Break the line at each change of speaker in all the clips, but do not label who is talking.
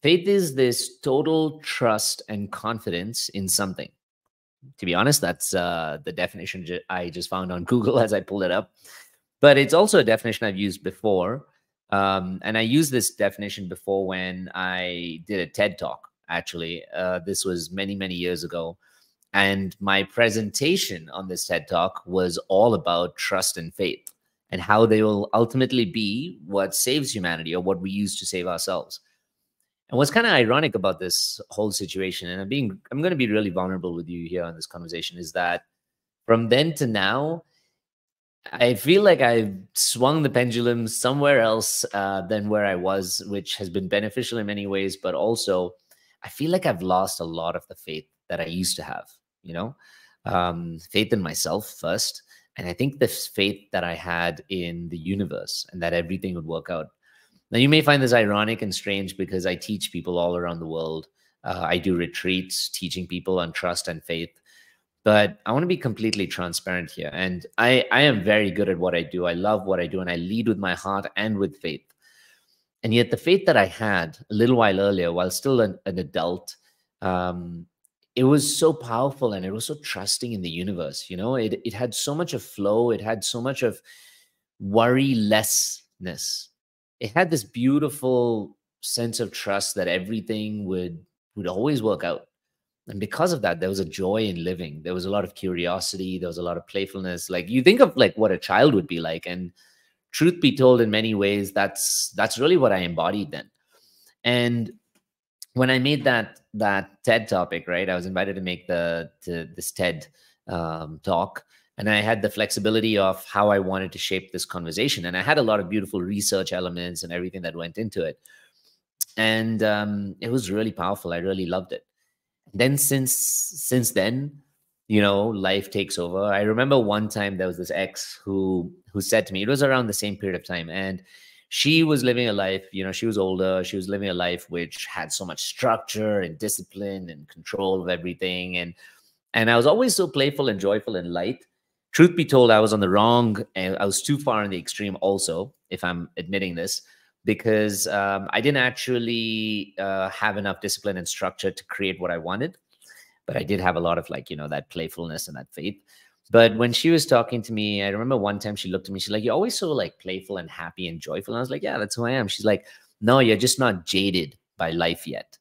Faith is this total trust and confidence in something. To be honest, that's the definition I just found on Google as I pulled it up. But it's also a definition I've used before. And I used this definition before when I did a TED talk, actually. This was many, many years ago. And my presentation on this TED talk was all about trust and faith and how they will ultimately be what saves humanity, or what we use to save ourselves. And what's kind of ironic about this whole situation, and I'm going to be really vulnerable with you here on this conversation, is that from then to now, I feel like I've swung the pendulum somewhere else than where I was, which has been beneficial in many ways. But also, I feel like I've lost a lot of the faith that I used to have, faith in myself first. And I think the faith that I had in the universe and that everything would work out. Now, you may find this ironic and strange because I teach people all around the world. I do retreats teaching people on trust and faith. But I want to be completely transparent here. And I am very good at what I do. I love what I do. And I lead with my heart and with faith. And yet the faith that I had a little while earlier, while still an adult, it was so powerful and it was so trusting in the universe. It had so much of flow. It had so much of worrylessness. It had this beautiful sense of trust that everything would always work out. And because of that, there was a joy in living. There was a lot of curiosity. There was a lot of playfulness. Like, you think of like what a child would be like. And truth be told, in many ways, that's really what I embodied then. And when I made that TED topic, right, I was invited to make this TED talk. And I had the flexibility of how I wanted to shape this conversation. And I had a lot of beautiful research elements and everything that went into it. And it was really powerful. I really loved it. Then since then, life takes over. I remember one time there was this ex who said to me, it was around the same period of time. And she was living a life, she was older. She was living a life which had so much structure and discipline and control of everything. And I was always so playful and joyful and light. Truth be told, I was on the wrong, and I was too far in the extreme also, if I'm admitting this, because I didn't actually have enough discipline and structure to create what I wanted. But I did have a lot of that playfulness and that faith. But when she was talking to me, I remember one time she looked at me, she's like, "You're always so playful and happy and joyful." And I was like, "Yeah, that's who I am." She's like, "No, you're just not jaded by life yet."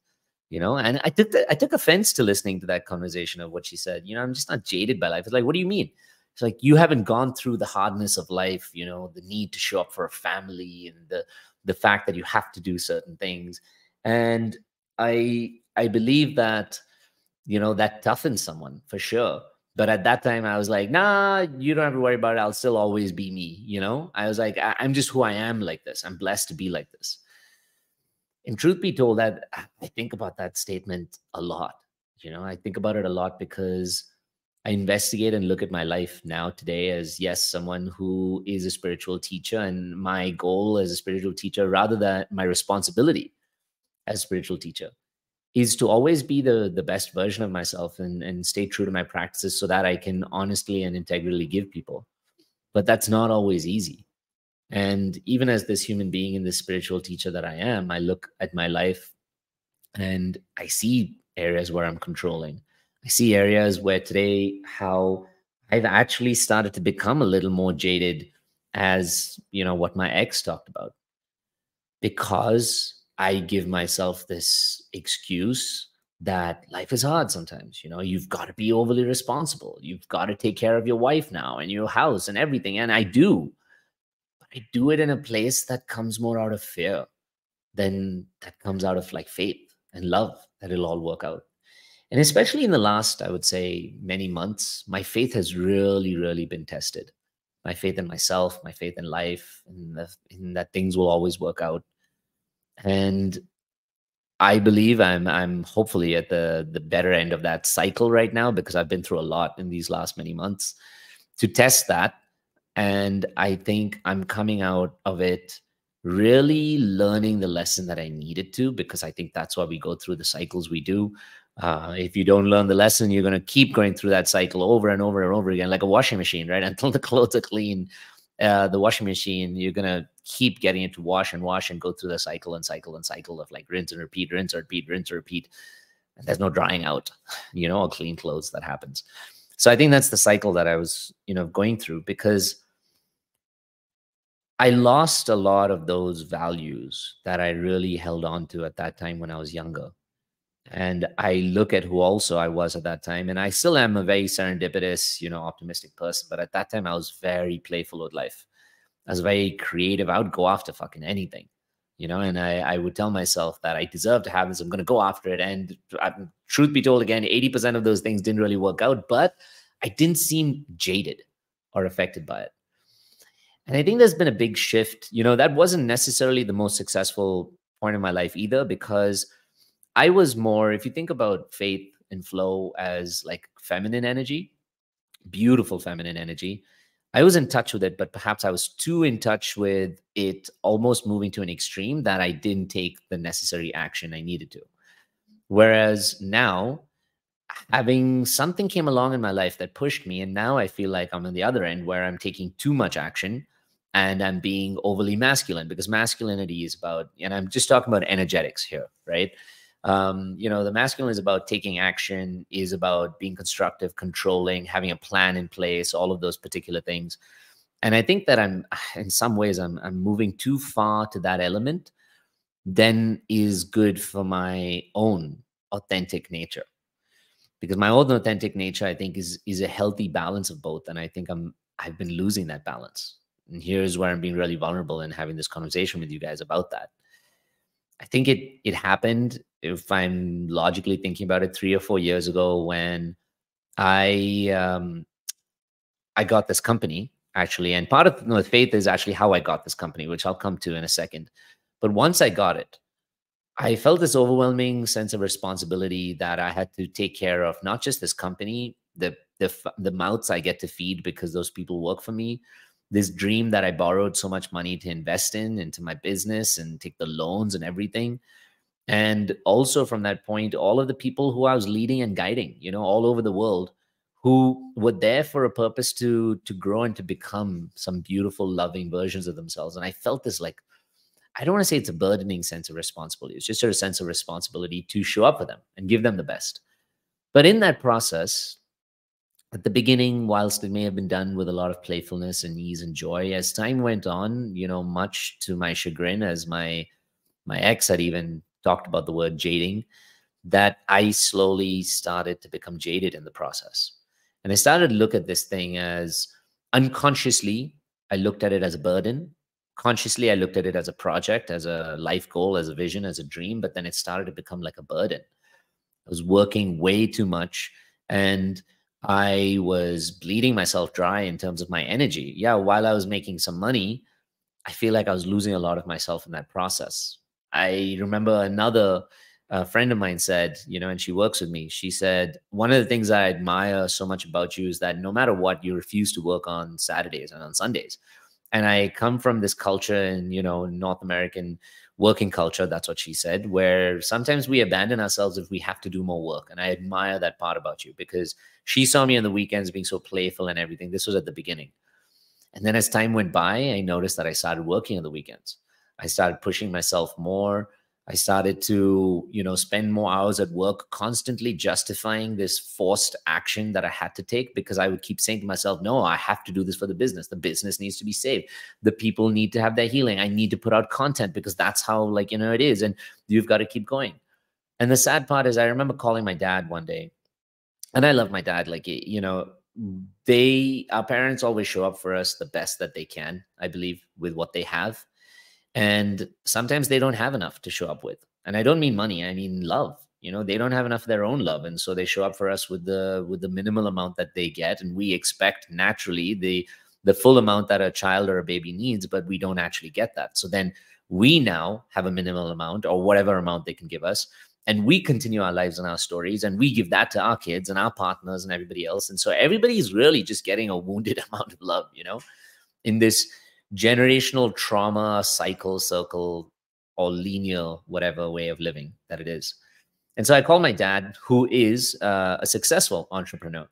And I took offense to listening to that conversation of what she said. "I'm just not jaded by life." It's like, what do you mean? It's like, you haven't gone through the hardness of life, the need to show up for a family and the fact that you have to do certain things. And I believe that, that toughens someone for sure. But at that time I was like, nah, you don't have to worry about it. I'll still always be me. I was like, I'm just who I am like this. I'm blessed to be like this. And truth be told, that I think about that statement a lot. I think about it a lot because I investigate and look at my life now today as, yes, someone who is a spiritual teacher, and my goal as a spiritual teacher, rather than my responsibility as a spiritual teacher, is to always be the best version of myself and stay true to my practices so that I can honestly and integrally give people. But that's not always easy. And even as this human being and this spiritual teacher that I am, I look at my life and I see areas where I'm controlling. I see areas where today, how I've actually started to become a little more jaded, as what my ex talked about, because I give myself this excuse that life is hard sometimes. You've got to be overly responsible. You've got to take care of your wife now and your house and everything. And I do. But I do it in a place that comes more out of fear than that comes out of faith and love that it'll all work out. And especially in the last, I would say, many months, my faith has really, really been tested. My faith in myself, my faith in life, in that things will always work out. And I believe I'm hopefully at the better end of that cycle right now, because I've been through a lot in these last many months to test that. And I think I'm coming out of it really learning the lesson that I needed to, because I think that's why we go through the cycles we do. If you don't learn the lesson, you're going to keep going through that cycle over and over and over again, like a washing machine, right? Until the clothes are clean, the washing machine, you're going to keep getting it to wash and wash and go through the cycle and cycle and cycle of like rinse and repeat, rinse and repeat, rinse and repeat. And there's no drying out, or clean clothes that happens. So I think that's the cycle that I was, going through, because I lost a lot of those values that I really held on to at that time when I was younger. And I look at who also I was at that time. And I still am a very serendipitous, optimistic person. But at that time, I was very playful with life. I was very creative. I would go after fucking anything, and I would tell myself that I deserve to have this. I'm going to go after it. And truth be told, again, 80% of those things didn't really work out, but I didn't seem jaded or affected by it. And I think there's been a big shift. That wasn't necessarily the most successful point in my life either, because I was more, if you think about faith and flow as like feminine energy, beautiful feminine energy, I was in touch with it, but perhaps I was too in touch with it, almost moving to an extreme that I didn't take the necessary action I needed to. Whereas now, having something came along in my life that pushed me, and now I feel like I'm on the other end where I'm taking too much action and I'm being overly masculine, because masculinity is about, and I'm just talking about energetics here, right? The masculine is about taking action, is about being constructive, controlling, having a plan in place, all of those particular things. And I think that in some ways, I'm moving too far to that element than is good for my own authentic nature. Because my own authentic nature, I think, is a healthy balance of both. And I think I've been losing that balance. And here's where I'm being really vulnerable and having this conversation with you guys about that. I think it happened, if I'm logically thinking about it, 3 or 4 years ago, when I got this company, actually. And part of the faith is actually how I got this company, which I'll come to in a second. But once I got it, I felt this overwhelming sense of responsibility that I had to take care of not just this company, the mouths I get to feed because those people work for me, this dream that I borrowed so much money to invest into my business and take the loans and everything. And also from that point, all of the people who I was leading and guiding, all over the world, who were there for a purpose to grow and to become some beautiful, loving versions of themselves. And I felt this, like, I don't want to say it's a burdening sense of responsibility. It's just a sense of responsibility to show up for them and give them the best. But in that process, at the beginning, whilst it may have been done with a lot of playfulness and ease and joy, as time went on, much to my chagrin, as my ex had even talked about the word jading, that I slowly started to become jaded in the process. And I started to look at this thing as, unconsciously, I looked at it as a burden. Consciously, I looked at it as a project, as a life goal, as a vision, as a dream, but then it started to become like a burden. I was working way too much, and I was bleeding myself dry in terms of my energy. Yeah, while I was making some money, I feel like I was losing a lot of myself in that process. I remember another friend of mine said, and she works with me, she said, one of the things I admire so much about you is that no matter what, you refuse to work on Saturdays and on Sundays. And I come from this culture in, North American working culture, that's what she said, where sometimes we abandon ourselves if we have to do more work. And I admire that part about you, because she saw me on the weekends being so playful and everything. This was at the beginning. And then as time went by, I noticed that I started working on the weekends. I started pushing myself more. I started to, spend more hours at work, constantly justifying this forced action that I had to take, because I would keep saying to myself, no, I have to do this for the business. The business needs to be saved. The people need to have their healing. I need to put out content because that's how, it is. And you've got to keep going. And the sad part is, I remember calling my dad one day, and I love my dad. Our parents always show up for us the best that they can, I believe, with what they have. And sometimes they don't have enough to show up with. And I don't mean money, I mean love. They don't have enough of their own love. And so they show up for us with the minimal amount that they get. And we expect naturally the full amount that a child or a baby needs, but we don't actually get that. So then we now have a minimal amount, or whatever amount they can give us. And we continue our lives and our stories, and we give that to our kids and our partners and everybody else. And so everybody's really just getting a wounded amount of love, in this generational trauma cycle, circle, or linear, whatever way of living that it is. And so I called my dad, who is a successful entrepreneur.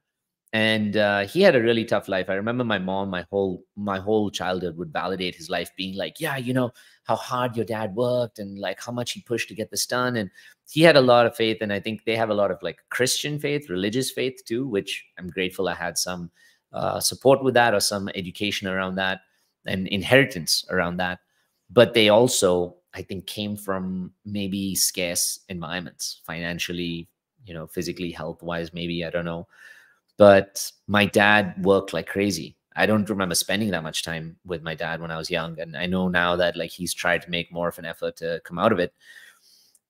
And he had a really tough life. I remember my mom, my whole childhood would validate his life, being like, yeah, you know how hard your dad worked and like how much he pushed to get this done. And he had a lot of faith. And I think they have a lot of like Christian faith, religious faith too, which I'm grateful I had some support with that, or some education around that and inheritance around that. But they also, I think, came from maybe scarce environments, financially, you know, physically, health wise, maybe, I don't know. But my dad worked like crazy. I don't remember spending that much time with my dad when I was young. And I know now that like he's tried to make more of an effort to come out of it.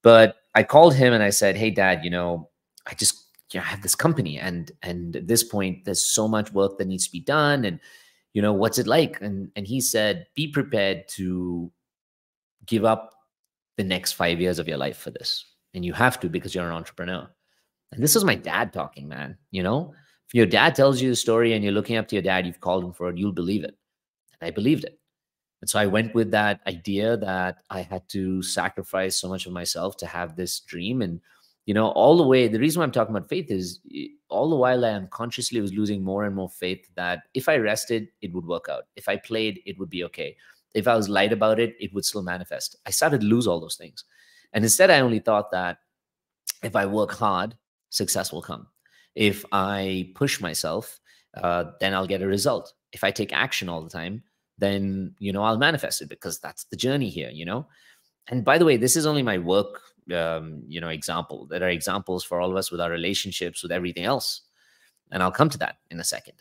But I called him and I said, hey, Dad, you know, I just, you know, I have this company, and at this point, there's so much work that needs to be done. And, you know, what's it like? And he said, be prepared to give up the next 5 years of your life for this. And you have to, because you're an entrepreneur. And this was my dad talking, man. You know, if your dad tells you the story and you're looking up to your dad, you've called him for it, you'll believe it. And I believed it. And so I went with that idea that I had to sacrifice so much of myself to have this dream. And, you know, all the way, the reason why I'm talking about faith is all the while I unconsciously was losing more and more faith that if I rested, it would work out. If I played, it would be okay. If I was light about it, it would still manifest. I started to lose all those things. And instead, I only thought that if I work hard, success will come. If I push myself, then I'll get a result. If I take action all the time, then, you know, I'll manifest it, because that's the journey here, you know? And by the way, this is only my work, you know, example. There are examples for all of us with our relationships, with everything else. And I'll come to that in a second.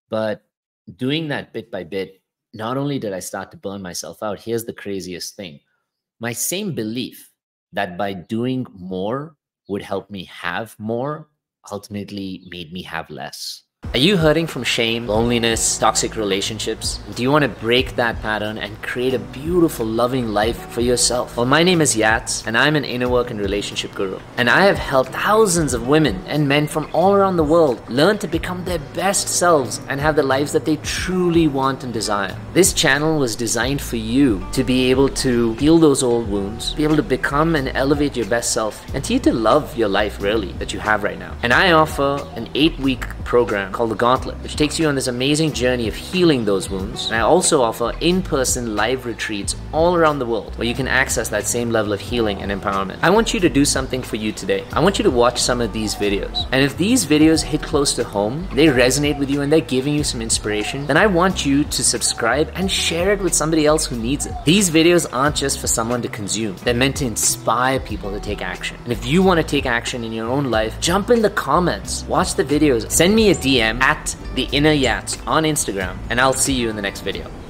But doing that bit by bit, not only did I start to burn myself out, here's the craziest thing. My same belief that by doing more would help me have more ultimately made me have less. Are you hurting from shame, loneliness, toxic relationships? Do you want to break that pattern and create a beautiful, loving life for yourself? Well, my name is Yats, and I'm an inner work and relationship guru. And I have helped thousands of women and men from all around the world learn to become their best selves and have the lives that they truly want and desire. This channel was designed for you to be able to heal those old wounds, be able to become and elevate your best self, and to you to love your life really that you have right now. And I offer an 8-week program called the GAUNTLET, which takes you on this amazing journey of healing those wounds. And I also offer in-person live retreats all around the world where you can access that same level of healing and empowerment. I want you to do something for you today. I want you to watch some of these videos. And if these videos hit close to home, they resonate with you and they're giving you some inspiration, then I want you to subscribe and share it with somebody else who needs it. These videos aren't just for someone to consume. They're meant to inspire people to take action. And if you want to take action in your own life, jump in the comments, watch the videos, send me a DM at The Inner Yats on Instagram, and I'll see you in the next video.